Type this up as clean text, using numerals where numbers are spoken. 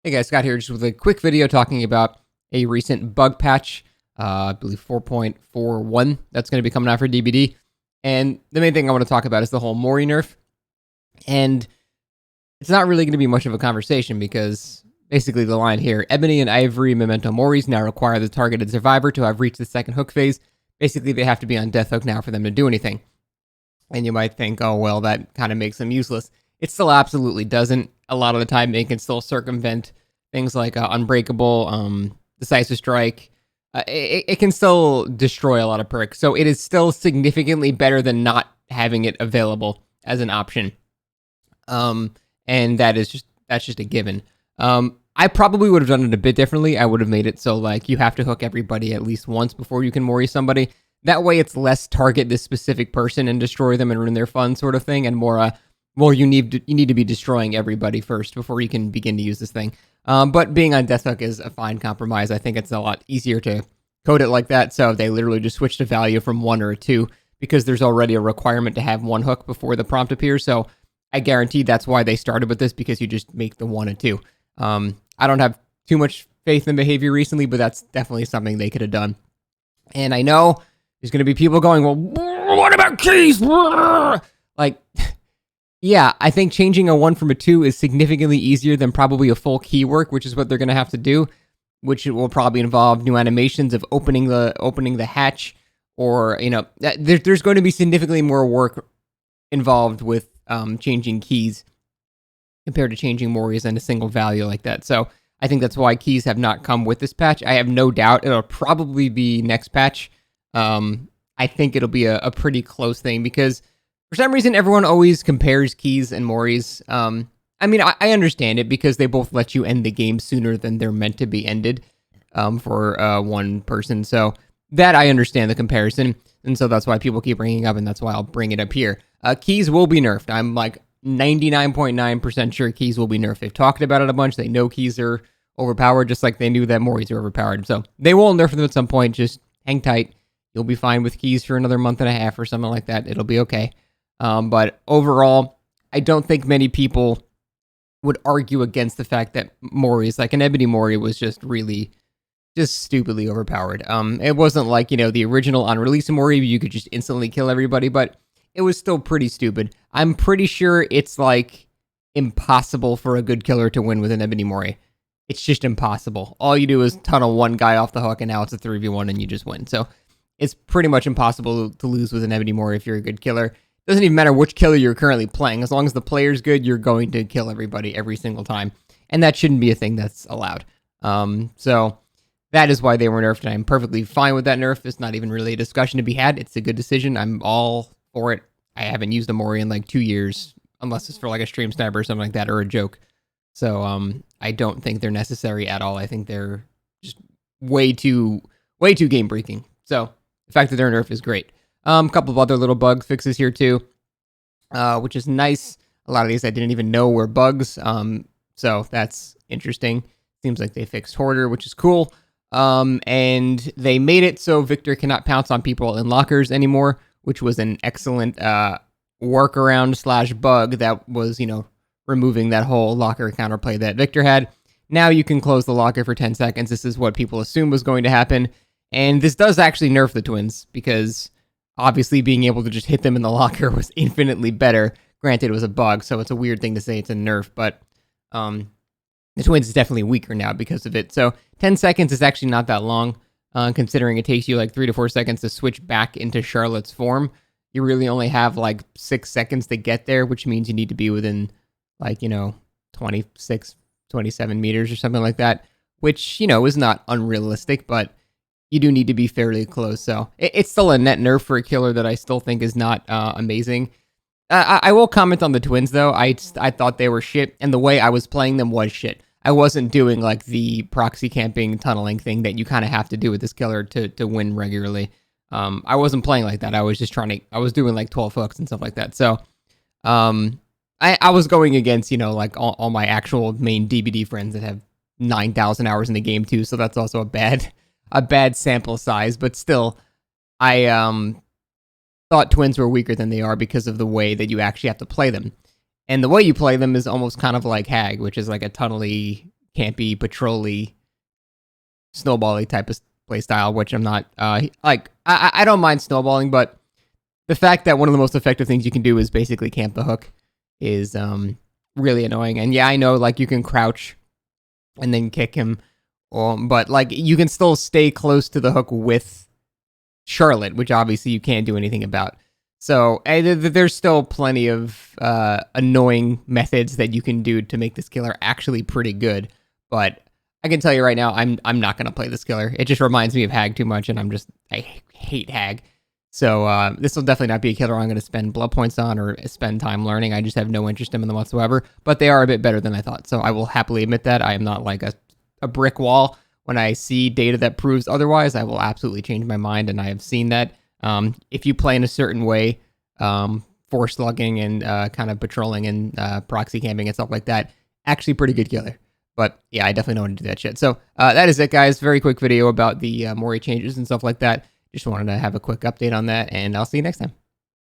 Hey guys, Scott here just with a quick video talking about a recent bug patch, I believe 4.41, that's going to be coming out for DBD. And the main thing I want to talk about is the whole Mori nerf. And it's not really going to be much of a conversation because basically the line here, Ebony and Ivory Memento Moris now require the targeted survivor to have reached the second hook phase. Basically, they have to be on death hook now for them to do anything. And you might think, oh, well, that kind of makes them useless. It still absolutely doesn't. A lot of the time, they can still circumvent things like Unbreakable, Decisive Strike. It can still destroy a lot of perks. So it is still significantly better than not having it available as an option. And that's just a given. I probably would have done it a bit differently. I would have made it so like you have to hook everybody at least once before you can Mori somebody. That way it's less target this specific person and destroy them and ruin their fun sort of thing, and more well, you need to be destroying everybody first before you can begin to use this thing. But being on death hook is a fine compromise. I think it's a lot easier to code it like that, so they literally just switched a value from 1 or a 2 because there's already a requirement to have 1 hook before the prompt appears, so I guarantee that's why they started with this, because you just make the 1 and 2. I don't have too much faith in behavior recently, but that's definitely something they could have done. And I know there's going to be people going, well, what about keys? Like, yeah, I think changing a 1 from a 2 is significantly easier than probably a full key work, which is what they're going to have to do, which will probably involve new animations of opening the hatch, or, you know, there's going to be significantly more work involved with changing keys compared to changing Moris and a single value like that. So I think that's why keys have not come with this patch. I have no doubt it'll probably be next patch. I think it'll be a pretty close thing, because for some reason everyone always compares keys and Moris. I mean, I understand it because they both let you end the game sooner than they're meant to be ended for one person. So that I understand the comparison, and so that's why people keep bringing it up, and that's why I'll bring it up here. Keys will be nerfed. I'm like 99.9% sure keys will be nerfed. They've talked about it a bunch. They know keys are overpowered, just like they knew that Moris are overpowered. So they will nerf them at some point. Just hang tight. You'll be fine with keys for another month and a half or something like that. It'll be okay. But overall, I don't think many people would argue against the fact that Moris, like an Ebony Mori, was just stupidly overpowered. It wasn't like, you know, the original on release Mori, you could just instantly kill everybody, but it was still pretty stupid. I'm pretty sure it's like impossible for a good killer to win with an Ebony Mori. It's just impossible. All you do is tunnel one guy off the hook, and now it's a 3v1 and you just win. So it's pretty much impossible to lose with an Ebony Mori if you're a good killer. Doesn't even matter which killer you're currently playing. As long as the player's good, you're going to kill everybody every single time. And that shouldn't be a thing that's allowed. So that is why they were nerfed, and I'm perfectly fine with that nerf. It's not even really a discussion to be had. It's a good decision. I'm all for it. I haven't used a Mori in like 2 years, unless it's for like a stream sniper or something like that, or a joke. So I don't think they're necessary at all. I think they're just way too game breaking. So the fact that they're nerfed is great. A couple of other little bug fixes here too, which is nice. A lot of these I didn't even know were bugs. So that's interesting. Seems like they fixed Hoarder, which is cool. And they made it so Victor cannot pounce on people in lockers anymore, which was an excellent workaround / bug that was, you know, removing that whole locker counterplay that Victor had. Now you can close the locker for 10 seconds. This is what people assumed was going to happen. And this does actually nerf the twins, because obviously being able to just hit them in the locker was infinitely better. Granted, it was a bug, so it's a weird thing to say it's a nerf, but the twins is definitely weaker now because of it. So 10 seconds is actually not that long, considering it takes you like 3 to 4 seconds to switch back into Charlotte's form. You really only have like 6 seconds to get there, which means you need to be within like, you know, 26, 27 meters or something like that, which, you know, is not unrealistic, but you do need to be fairly close. So it's still a net nerf for a killer that I still think is not amazing. I will comment on the twins, though. I thought they were shit, and the way I was playing them was shit. I wasn't doing like the proxy camping tunneling thing that you kind of have to do with this killer to win regularly. I wasn't playing like that. I was just I was doing like 12 hooks and stuff like that. So I was going against, you know, like all my actual main DBD friends that have 9,000 hours in the game too. So that's also a bad sample size, but still, I thought twins were weaker than they are because of the way that you actually have to play them. And the way you play them is almost kind of like Hag, which is like a tunnely campy, patrol-y, snowball-y type of play style, which I'm not, I don't mind snowballing, but the fact that one of the most effective things you can do is basically camp the hook is really annoying. And yeah, I know, like, you can crouch and then kick him, but like you can still stay close to the hook with Charlotte, which obviously you can't do anything about. So there's still plenty of annoying methods that you can do to make this killer actually pretty good. But I can tell you right now, I'm not gonna play this killer. It just reminds me of Hag too much, and I hate Hag. So this will definitely not be a killer I'm going to spend blood points on or spend time learning. I just have no interest in them whatsoever. But they are a bit better than I thought. So I will happily admit that. I am not like a brick wall. When I see data that proves otherwise, I will absolutely change my mind. And I have seen that. If you play in a certain way, force slugging and kind of patrolling and proxy camping and stuff like that, actually pretty good killer. But yeah, I definitely know how to do that shit. So that is it, guys. Very quick video about the Mori changes and stuff like that. Just wanted to have a quick update on that, and I'll see you next time.